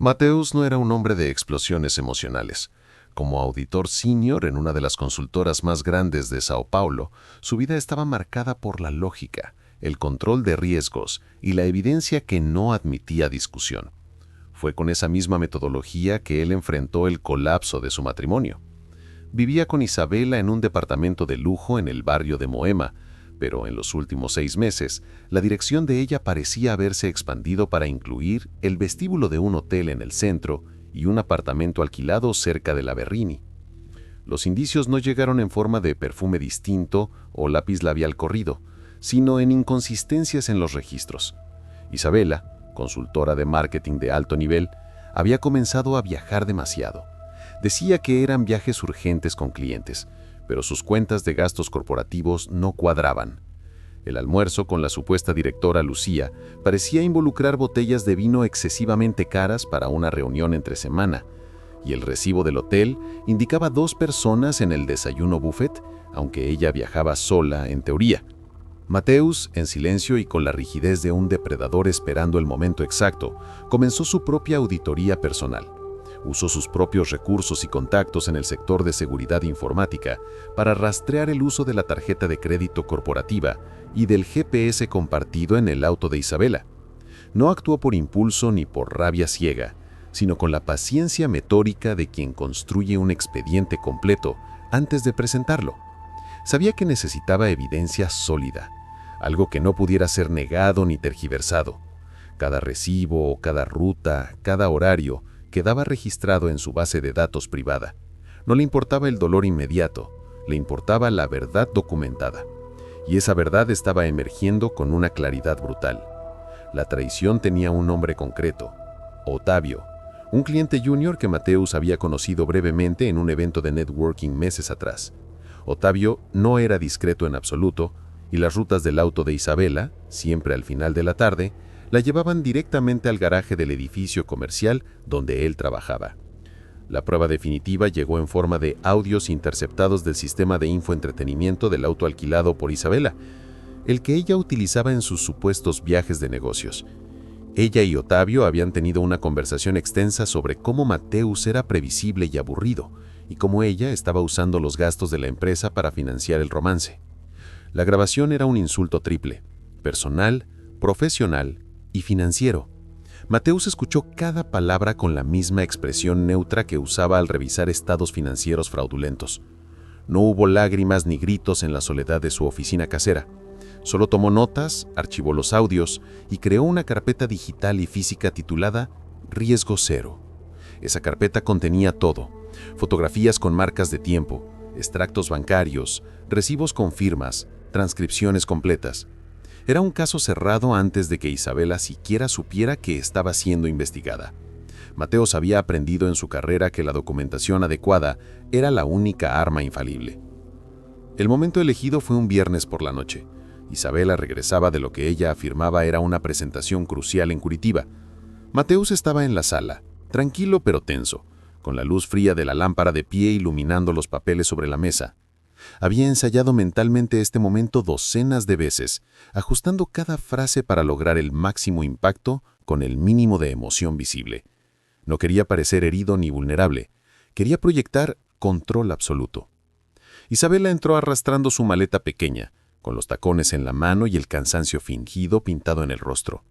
Mateus no era un hombre de explosiones emocionales. Como auditor senior en una de las consultoras más grandes de Sao Paulo, su vida estaba marcada por la lógica, el control de riesgos y la evidencia que no admitía discusión. Fue con esa misma metodología que él enfrentó el colapso de su matrimonio. Vivía con Isabela en un departamento de lujo en el barrio de Moema, pero en los últimos 6 meses, la dirección de ella parecía haberse expandido para incluir el vestíbulo de un hotel en el centro y un apartamento alquilado cerca de la Berrini. Los indicios no llegaron en forma de perfume distinto o lápiz labial corrido, sino en inconsistencias en los registros. Isabela, consultora de marketing de alto nivel, había comenzado a viajar demasiado. Decía que eran viajes urgentes con clientes, pero sus cuentas de gastos corporativos no cuadraban. El almuerzo con la supuesta directora Lucía parecía involucrar botellas de vino excesivamente caras para una reunión entre semana, y el recibo del hotel indicaba 2 personas en el desayuno buffet, aunque ella viajaba sola en teoría. Mateus, en silencio y con la rigidez de un depredador esperando el momento exacto, comenzó su propia auditoría personal. Usó sus propios recursos y contactos en el sector de seguridad informática para rastrear el uso de la tarjeta de crédito corporativa y del GPS compartido en el auto de Isabela. No actuó por impulso ni por rabia ciega, sino con la paciencia metódica de quien construye un expediente completo antes de presentarlo. Sabía que necesitaba evidencia sólida, algo que no pudiera ser negado ni tergiversado. Cada recibo, cada ruta, cada horario quedaba registrado en su base de datos privada. No le importaba el dolor inmediato, le importaba la verdad documentada. Y esa verdad estaba emergiendo con una claridad brutal. La traición tenía un nombre concreto: Otavio, un cliente junior que Mateus había conocido brevemente en un evento de networking meses atrás. Otavio no era discreto en absoluto, y las rutas del auto de Isabela, siempre al final de la tarde, la llevaban directamente al garaje del edificio comercial donde él trabajaba. La prueba definitiva llegó en forma de audios interceptados del sistema de infoentretenimiento del auto alquilado por Isabela, el que ella utilizaba en sus supuestos viajes de negocios. Ella y Otavio habían tenido una conversación extensa sobre cómo Mateus era previsible y aburrido, y cómo ella estaba usando los gastos de la empresa para financiar el romance. La grabación era un insulto triple: personal, profesional y financiero. Mateus escuchó cada palabra con la misma expresión neutra que usaba al revisar estados financieros fraudulentos. No hubo lágrimas ni gritos en la soledad de su oficina casera. Solo tomó notas, archivó los audios y creó una carpeta digital y física titulada Riesgo Cero. Esa carpeta contenía todo: fotografías con marcas de tiempo, extractos bancarios, recibos con firmas, transcripciones completas. Era un caso cerrado antes de que Isabela siquiera supiera que estaba siendo investigada. Mateus había aprendido en su carrera que la documentación adecuada era la única arma infalible. El momento elegido fue un viernes por la noche. Isabela regresaba de lo que ella afirmaba era una presentación crucial en Curitiba. Mateus estaba en la sala, tranquilo pero tenso, con la luz fría de la lámpara de pie iluminando los papeles sobre la mesa. Había ensayado mentalmente este momento docenas de veces, ajustando cada frase para lograr el máximo impacto con el mínimo de emoción visible. No quería parecer herido ni vulnerable, quería proyectar control absoluto. Isabela entró arrastrando su maleta pequeña, con los tacones en la mano y el cansancio fingido pintado en el rostro.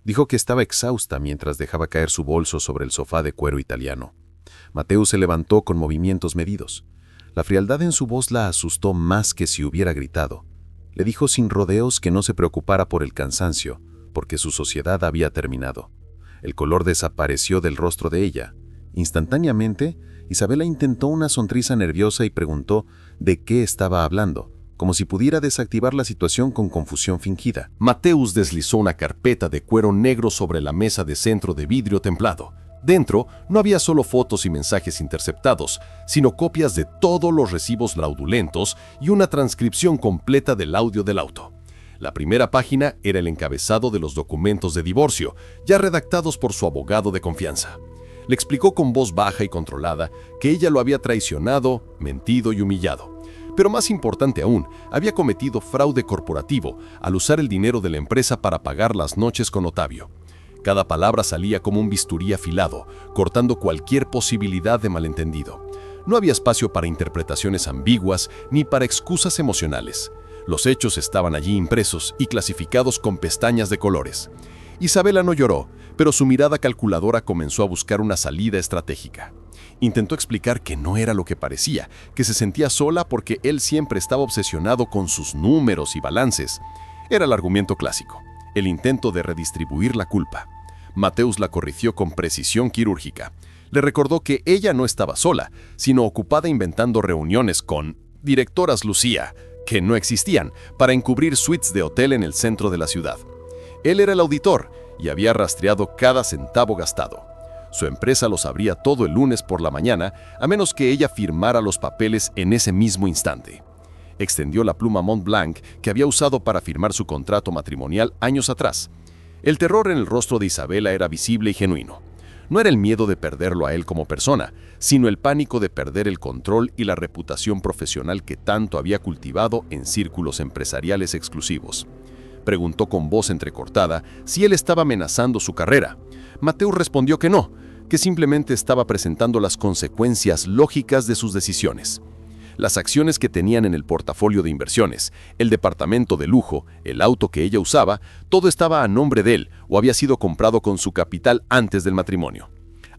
Dijo que estaba exhausta mientras dejaba caer su bolso sobre el sofá de cuero italiano. Mateus se levantó con movimientos medidos. La frialdad en su voz la asustó más que si hubiera gritado. Le dijo sin rodeos que no se preocupara por el cansancio, porque su sociedad había terminado. El color desapareció del rostro de ella. Instantáneamente, Isabela intentó una sonrisa nerviosa y preguntó de qué estaba hablando, como si pudiera desactivar la situación con confusión fingida. Mateus deslizó una carpeta de cuero negro sobre la mesa de centro de vidrio templado. Dentro no había solo fotos y mensajes interceptados, sino copias de todos los recibos fraudulentos y una transcripción completa del audio del auto. La primera página era el encabezado de los documentos de divorcio, ya redactados por su abogado de confianza. Le explicó con voz baja y controlada que ella lo había traicionado, mentido y humillado. Pero más importante aún, había cometido fraude corporativo al usar el dinero de la empresa para pagar las noches con Otavio. Cada palabra salía como un bisturí afilado, cortando cualquier posibilidad de malentendido. No había espacio para interpretaciones ambiguas ni para excusas emocionales. Los hechos estaban allí impresos y clasificados con pestañas de colores. Isabela no lloró, pero su mirada calculadora comenzó a buscar una salida estratégica. Intentó explicar que no era lo que parecía, que se sentía sola porque él siempre estaba obsesionado con sus números y balances. Era el argumento clásico, el intento de redistribuir la culpa. Mateus la corrigió con precisión quirúrgica. Le recordó que ella no estaba sola, sino ocupada inventando reuniones con directoras Lucía, que no existían, para encubrir suites de hotel en el centro de la ciudad. Él era el auditor y había rastreado cada centavo gastado. Su empresa lo sabría todo el lunes por la mañana, a menos que ella firmara los papeles en ese mismo instante. Extendió la pluma Montblanc que había usado para firmar su contrato matrimonial años atrás. El terror en el rostro de Isabela era visible y genuino. No era el miedo de perderlo a él como persona, sino el pánico de perder el control y la reputación profesional que tanto había cultivado en círculos empresariales exclusivos. Preguntó con voz entrecortada si él estaba amenazando su carrera. Mateus respondió que no, que simplemente estaba presentando las consecuencias lógicas de sus decisiones. Las acciones que tenían en el portafolio de inversiones, el departamento de lujo, el auto que ella usaba, todo estaba a nombre de él o había sido comprado con su capital antes del matrimonio.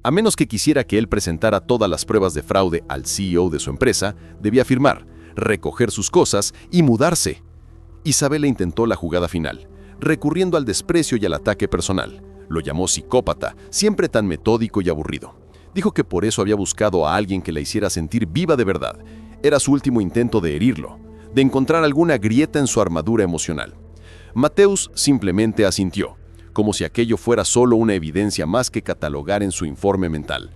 A menos que quisiera que él presentara todas las pruebas de fraude al CEO de su empresa, debía firmar, recoger sus cosas y mudarse. Isabela intentó la jugada final, recurriendo al desprecio y al ataque personal. Lo llamó psicópata, siempre tan metódico y aburrido. Dijo que por eso había buscado a alguien que la hiciera sentir viva de verdad. Era su último intento de herirlo, de encontrar alguna grieta en su armadura emocional. Mateus simplemente asintió, como si aquello fuera solo una evidencia más que catalogar en su informe mental.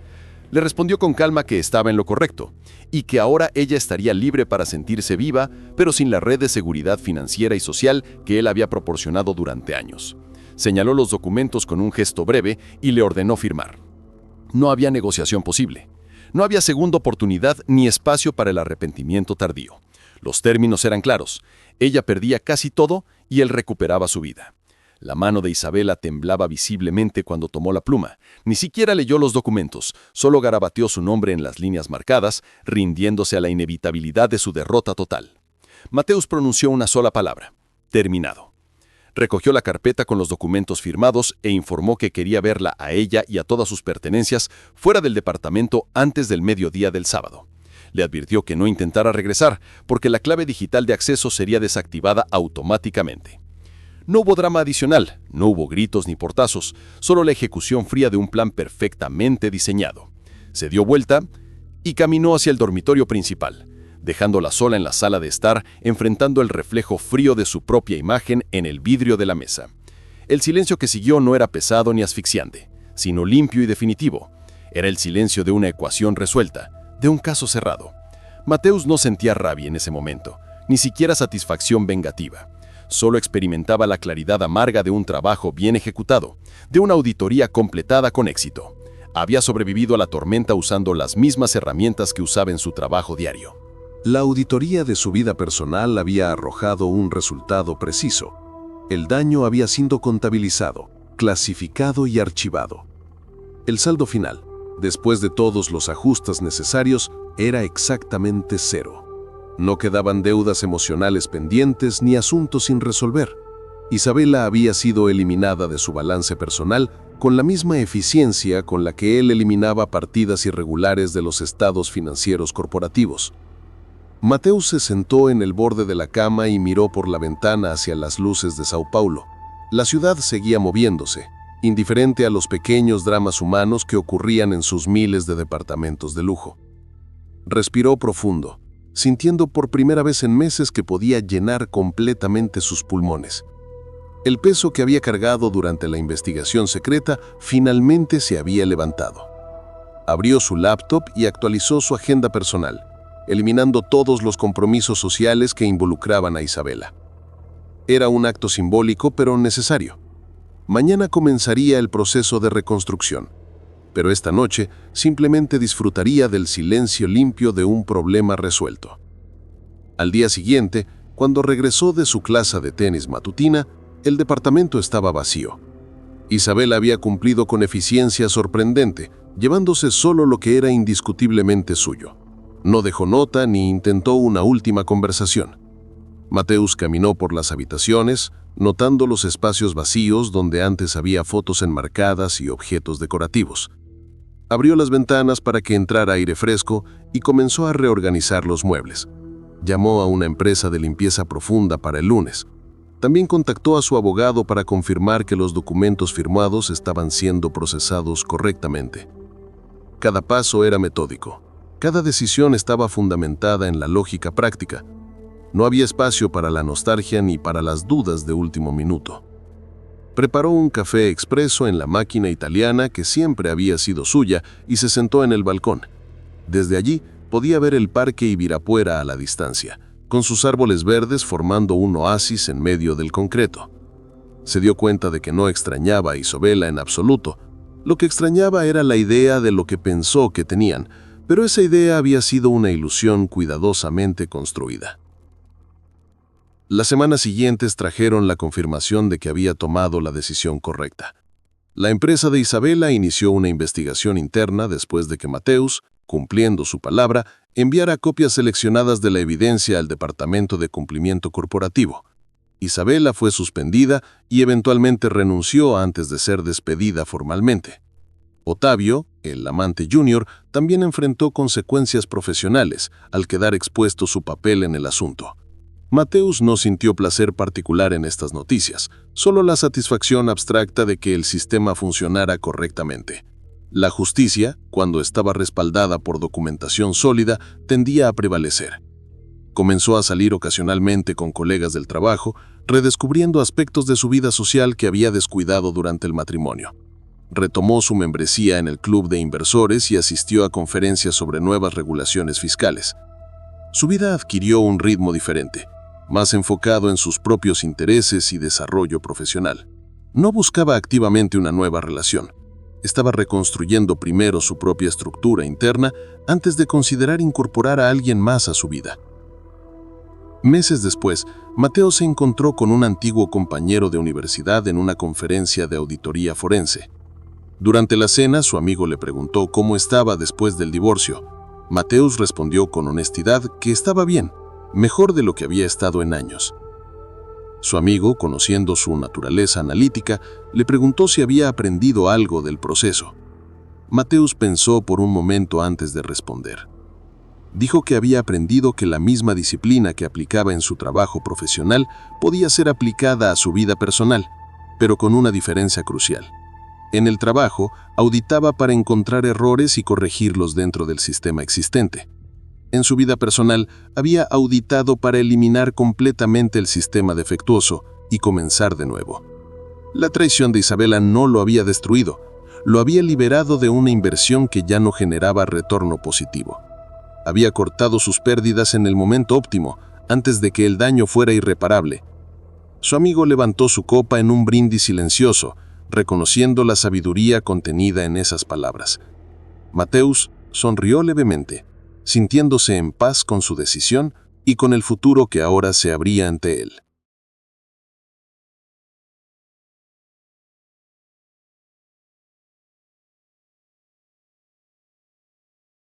Le respondió con calma que estaba en lo correcto, y que ahora ella estaría libre para sentirse viva, pero sin la red de seguridad financiera y social que él había proporcionado durante años. Señaló los documentos con un gesto breve y le ordenó firmar. No había negociación posible. No había segunda oportunidad ni espacio para el arrepentimiento tardío. Los términos eran claros. Ella perdía casi todo y él recuperaba su vida. La mano de Isabela temblaba visiblemente cuando tomó la pluma. Ni siquiera leyó los documentos, solo garabateó su nombre en las líneas marcadas, rindiéndose a la inevitabilidad de su derrota total. Mateus pronunció una sola palabra: terminado. Recogió la carpeta con los documentos firmados e informó que quería verla a ella y a todas sus pertenencias fuera del departamento antes del mediodía del sábado. Le advirtió que no intentara regresar, porque la clave digital de acceso sería desactivada automáticamente. No hubo drama adicional, no hubo gritos ni portazos, solo la ejecución fría de un plan perfectamente diseñado. Se dio vuelta y caminó hacia el dormitorio principal, dejándola sola en la sala de estar, enfrentando el reflejo frío de su propia imagen en el vidrio de la mesa. El silencio que siguió no era pesado ni asfixiante, sino limpio y definitivo. Era el silencio de una ecuación resuelta, de un caso cerrado. Mateus no sentía rabia en ese momento, ni siquiera satisfacción vengativa. Solo experimentaba la claridad amarga de un trabajo bien ejecutado, de una auditoría completada con éxito. Había sobrevivido a la tormenta usando las mismas herramientas que usaba en su trabajo diario. La auditoría de su vida personal había arrojado un resultado preciso. El daño había sido contabilizado, clasificado y archivado. El saldo final, después de todos los ajustes necesarios, era exactamente cero. No quedaban deudas emocionales pendientes ni asuntos sin resolver. Isabela había sido eliminada de su balance personal con la misma eficiencia con la que él eliminaba partidas irregulares de los estados financieros corporativos. Mateus se sentó en el borde de la cama y miró por la ventana hacia las luces de Sao Paulo. La ciudad seguía moviéndose, indiferente a los pequeños dramas humanos que ocurrían en sus miles de departamentos de lujo. Respiró profundo, sintiendo por primera vez en meses que podía llenar completamente sus pulmones. El peso que había cargado durante la investigación secreta finalmente se había levantado. Abrió su laptop y actualizó su agenda personal, eliminando todos los compromisos sociales que involucraban a Isabela. Era un acto simbólico pero necesario. Mañana comenzaría el proceso de reconstrucción, pero esta noche simplemente disfrutaría del silencio limpio de un problema resuelto. Al día siguiente, cuando regresó de su clase de tenis matutina, el departamento estaba vacío. Isabela había cumplido con eficiencia sorprendente, llevándose solo lo que era indiscutiblemente suyo. No dejó nota ni intentó una última conversación. Mateus caminó por las habitaciones, notando los espacios vacíos donde antes había fotos enmarcadas y objetos decorativos. Abrió las ventanas para que entrara aire fresco y comenzó a reorganizar los muebles. Llamó a una empresa de limpieza profunda para el lunes. También contactó a su abogado para confirmar que los documentos firmados estaban siendo procesados correctamente. Cada paso era metódico. Cada decisión estaba fundamentada en la lógica práctica. No había espacio para la nostalgia ni para las dudas de último minuto. Preparó un café expreso en la máquina italiana que siempre había sido suya y se sentó en el balcón. Desde allí podía ver el parque Ibirapuera a la distancia, con sus árboles verdes formando un oasis en medio del concreto. Se dio cuenta de que no extrañaba a Isabela en absoluto. Lo que extrañaba era la idea de lo que pensó que tenían, pero esa idea había sido una ilusión cuidadosamente construida. Las semanas siguientes trajeron la confirmación de que había tomado la decisión correcta. La empresa de Isabela inició una investigación interna después de que Mateus, cumpliendo su palabra, enviara copias seleccionadas de la evidencia al Departamento de Cumplimiento Corporativo. Isabela fue suspendida y eventualmente renunció antes de ser despedida formalmente. Otavio, el amante junior, también enfrentó consecuencias profesionales al quedar expuesto su papel en el asunto. Mateus no sintió placer particular en estas noticias, solo la satisfacción abstracta de que el sistema funcionara correctamente. La justicia, cuando estaba respaldada por documentación sólida, tendía a prevalecer. Comenzó a salir ocasionalmente con colegas del trabajo, redescubriendo aspectos de su vida social que había descuidado durante el matrimonio. Retomó su membresía en el club de inversores y asistió a conferencias sobre nuevas regulaciones fiscales. Su vida adquirió un ritmo diferente, más enfocado en sus propios intereses y desarrollo profesional. No buscaba activamente una nueva relación. Estaba reconstruyendo primero su propia estructura interna antes de considerar incorporar a alguien más a su vida. Meses después, Mateo se encontró con un antiguo compañero de universidad en una conferencia de auditoría forense. Durante la cena, su amigo le preguntó cómo estaba después del divorcio. Mateus respondió con honestidad que estaba bien, mejor de lo que había estado en años. Su amigo, conociendo su naturaleza analítica, le preguntó si había aprendido algo del proceso. Mateus pensó por un momento antes de responder. Dijo que había aprendido que la misma disciplina que aplicaba en su trabajo profesional podía ser aplicada a su vida personal, pero con una diferencia crucial. En el trabajo, auditaba para encontrar errores y corregirlos dentro del sistema existente. En su vida personal, había auditado para eliminar completamente el sistema defectuoso y comenzar de nuevo. La traición de Isabela no lo había destruido, lo había liberado de una inversión que ya no generaba retorno positivo. Había cortado sus pérdidas en el momento óptimo, antes de que el daño fuera irreparable. Su amigo levantó su copa en un brindis silencioso, reconociendo la sabiduría contenida en esas palabras. Mateus sonrió levemente, sintiéndose en paz con su decisión y con el futuro que ahora se abría ante él.